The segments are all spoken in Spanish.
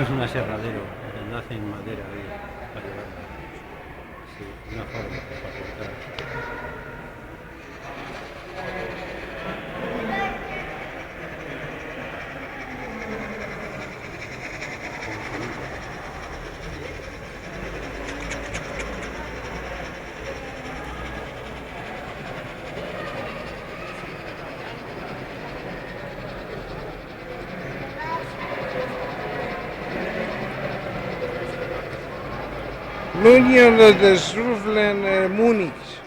Esto es un aserradero, nace en madera ahí para llevarla. Sí, una fábrica para cortar. Qué bonito. L'Union de Schulen Múnich.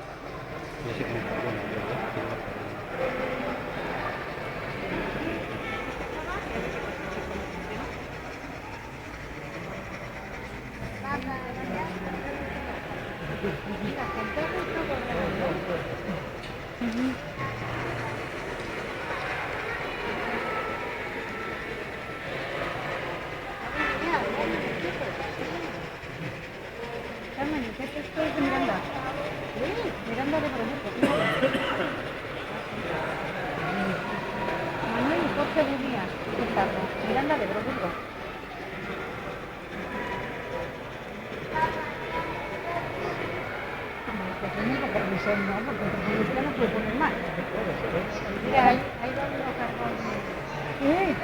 Ya sé cómo funciona, quiero bajar de ahí. Carmen, ¿qué es esto de Miranda? Miranda de Producto. Manuel y Jorge Buría, Miranda de Producto. Pues el único permiso, no, porque el permiso no puede poner más. Mira, ahí va uno cargado. Sí.